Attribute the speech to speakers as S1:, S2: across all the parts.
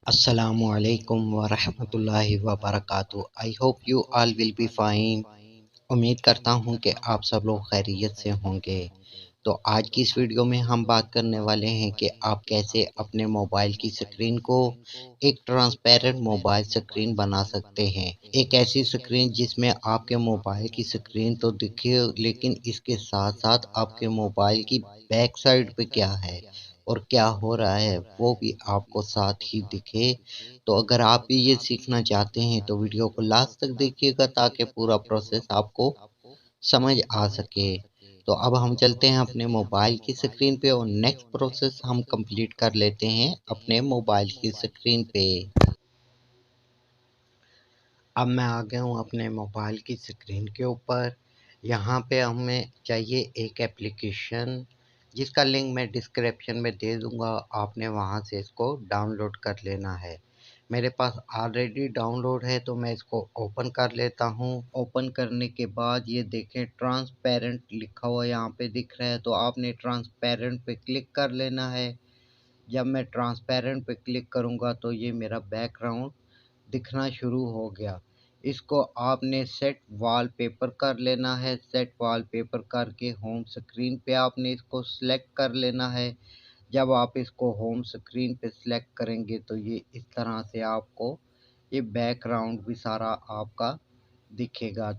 S1: अस्सलामुअलैकुम वरहमतुल्लाहि वबरकातुहू। I hope you all will be fine. उम्मीद करता हूँ कि आप सब लोग खैरियत से होंगे। तो आज की इस वीडियो में हम बात करने वाले हैं कि आप कैसे अपने मोबाइल की स्क्रीन को एक ट्रांसपेरेंट मोबाइल स्क्रीन बना सकते हैं। एक ऐसी स्क्रीन जिसमें आपके मोबाइल की स्क्रीन तो दिखे, लेकिन इसके साथ साथ आपके मोबाइल की बैक साइड पे क्या है और क्या हो रहा है वो भी आपको साथ ही दिखे। तो अगर आप भी ये सीखना चाहते हैं तो वीडियो को लास्ट तक देखिएगा ताकि पूरा प्रोसेस आपको समझ आ सके। तो अब हम चलते हैं अपने मोबाइल की स्क्रीन पे और नेक्स्ट प्रोसेस हम कंप्लीट कर लेते हैं अपने मोबाइल की स्क्रीन पे। अब मैं आ गया हूँ अपने मोबाइल की स्क्रीन के ऊपर। यहाँ पे हमें चाहिए एक एप्लीकेशन जिसका लिंक मैं डिस्क्रिप्शन में दे दूँगा। आपने वहाँ से इसको डाउनलोड कर लेना है। मेरे पास ऑलरेडी डाउनलोड है तो मैं इसको ओपन कर लेता हूँ। ओपन करने के बाद ये देखें ट्रांसपेरेंट लिखा हुआ यहाँ पे दिख रहा है, तो आपने ट्रांसपेरेंट पे क्लिक कर लेना है। जब मैं ट्रांसपेरेंट पे क्लिक करूँगा तो ये मेरा बैकग्राउंड दिखना शुरू हो गया। इसको आपने सेट वॉलपेपर कर लेना है। सेट वॉलपेपर करके होम स्क्रीन पे आपने इसको सिलेक्ट कर लेना है। जब आप इसको होम स्क्रीन पे सिलेक्ट करेंगे तो ये इस तरह से आपको ये बैकग्राउंड भी सारा आपका दिखेगा।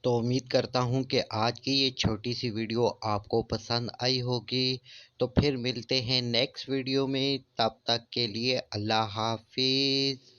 S1: तो उम्मीद करता हूँ कि आज की ये छोटी सी वीडियो आपको पसंद आई होगी। तो फिर मिलते हैं नेक्स्ट वीडियो में, तब तक के लिए अल्लाह हाफिज़।